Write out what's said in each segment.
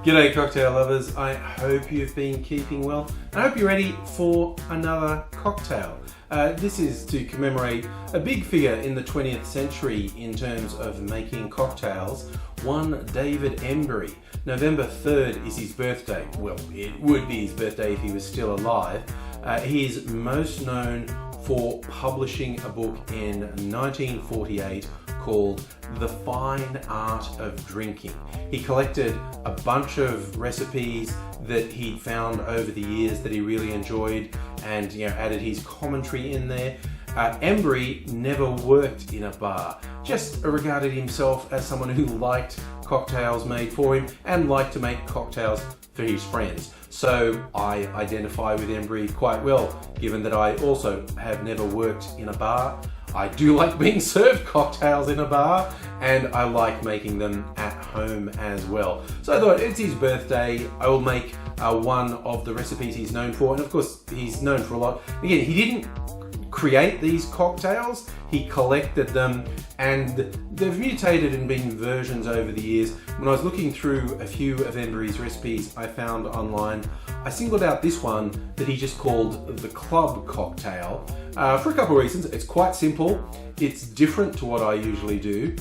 G'day cocktail lovers, I hope you've been keeping well. I hope you're ready for another cocktail. This is to commemorate a big figure in the 20th century in terms of making cocktails, one David Embury. November 3rd is his birthday. Well, it would be his birthday if he was still alive. He is most known for publishing a book in 1948 called The Fine Art of Drinking. He collected a bunch of recipes that he'd found over the years that he really enjoyed and added his commentary in there. Embury never worked in a bar, just regarded himself as someone who liked cocktails made for him and liked to make cocktails for his friends. So I identify with Embury quite well, given that I also have never worked in a bar. I do like being served cocktails in a bar, and I like making them at home as well. So I thought, it's his birthday, I will make one of the recipes he's known for, and of course he's known for a lot. Again, he didn't create these cocktails, he collected them, and they've mutated and been versions over the years. When I was looking through a few of Embury's recipes I found online, I singled out this one that he just called the Club Cocktail for a couple of reasons. It's quite simple, it's different to what I usually do,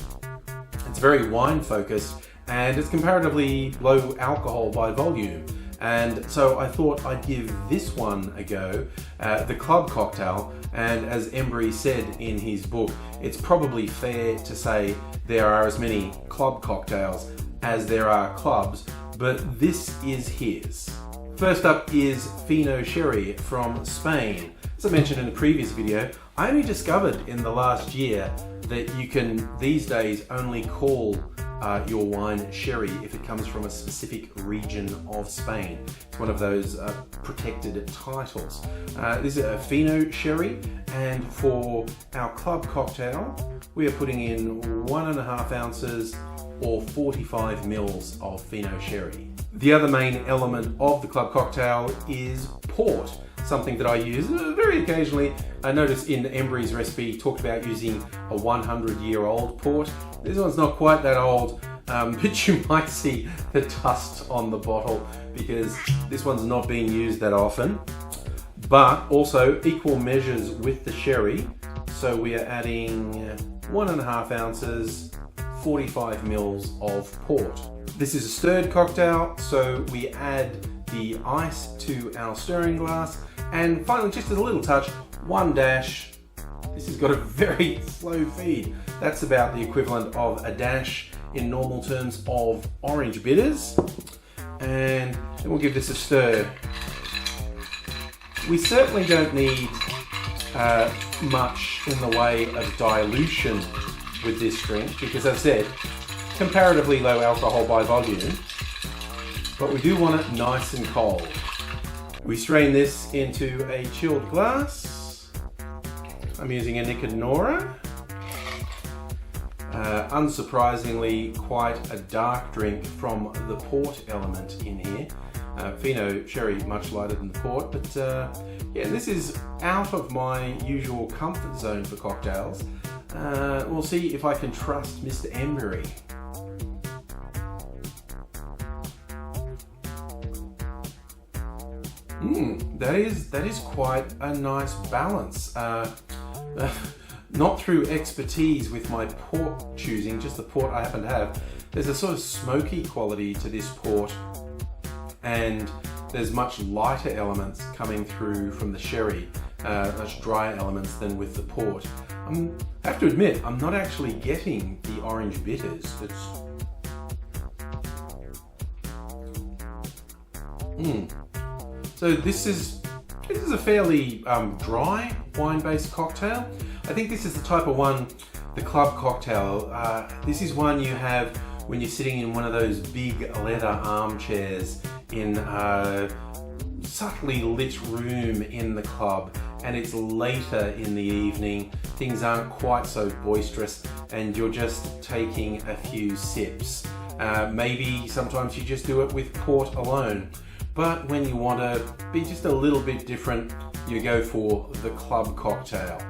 it's very wine focused, and it's comparatively low alcohol by volume. And so I thought I'd give this one a go, the Club Cocktail. And as Embury said in his book, it's probably fair to say there are as many club cocktails as there are clubs, but this is his. First up is Fino Sherry from Spain. As I mentioned in a previous video, I only discovered in the last year that you can these days only call your wine sherry if it comes from a specific region of Spain. It's one of those protected titles. This is a Fino Sherry, and for our club cocktail, we are putting in 1.5 ounces or 45 mils of Fino Sherry. The other main element of the club cocktail is port, something that I use very occasionally. I noticed in Embury's recipe he talked about using a 100-year-old port. This one's not quite that old, but you might see the dust on the bottle because this one's not being used that often. But also equal measures with the sherry. So we are adding 1.5 ounces, 45 mils of port. This is a stirred cocktail, so we add the ice to our stirring glass. And finally, just as a little touch, 1 dash. This has got a very slow feed. That's about the equivalent of a dash in normal terms of orange bitters. And then we'll give this a stir. We certainly don't need much in the way of dilution with this drink because, as I said, comparatively low alcohol by volume, but we do want it nice and cold. We strain this into a chilled glass. I'm using a Nicanora. Unsurprisingly, quite a dark drink from the port element in here. Fino Sherry much lighter than the port, but yeah, this is out of my usual comfort zone for cocktails. We'll see if I can trust Mr. Embury. That is quite a nice balance. Not through expertise with my port choosing, just the port I happen to have. There's a sort of smoky quality to this port, and there's much lighter elements coming through from the sherry, much drier elements than with the port. I have to admit, I'm not actually getting the orange bitters. So this is a fairly dry wine-based cocktail. I think this is the type of one, the club cocktail. This is one you have when you're sitting in one of those big leather armchairs in a subtly lit room in the club, and it's later in the evening, things aren't quite so boisterous, and you're just taking a few sips. Maybe sometimes you just do it with port alone. But when you want to be just a little bit different, you go for the club cocktail.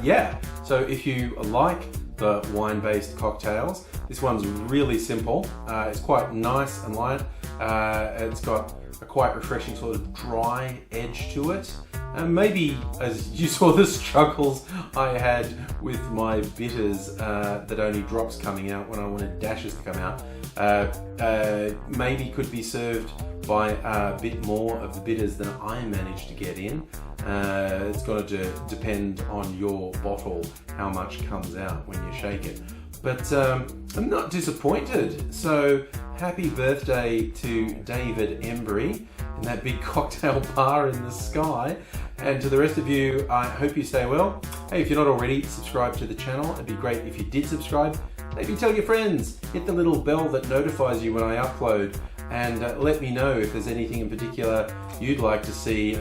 Yeah, so if you like the wine-based cocktails. This one's really simple. It's quite nice and light. It's got a quite refreshing sort of dry edge to it. And maybe, as you saw the struggles I had with my bitters that only drops coming out when I wanted dashes to come out, maybe could be served by a bit more of the bitters than I managed to get in. It's got to depend on your bottle how much comes out when you shake it. But I'm not disappointed. So happy birthday to David Embury in that big cocktail bar in the sky. And to the rest of you, I hope you stay well. Hey, if you're not already, subscribe to the channel. It'd be great if you did subscribe. Maybe tell your friends, hit the little bell that notifies you when I upload, and let me know if there's anything in particular you'd like to see,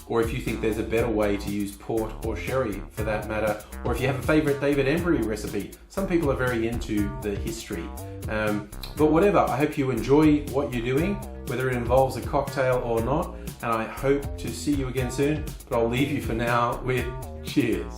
or if you think there's a better way to use port or sherry for that matter, or if you have a favorite David Embury recipe. Some people are very into the history. But whatever, I hope you enjoy what you're doing, whether it involves a cocktail or not, and I hope to see you again soon. But I'll leave you for now with cheers.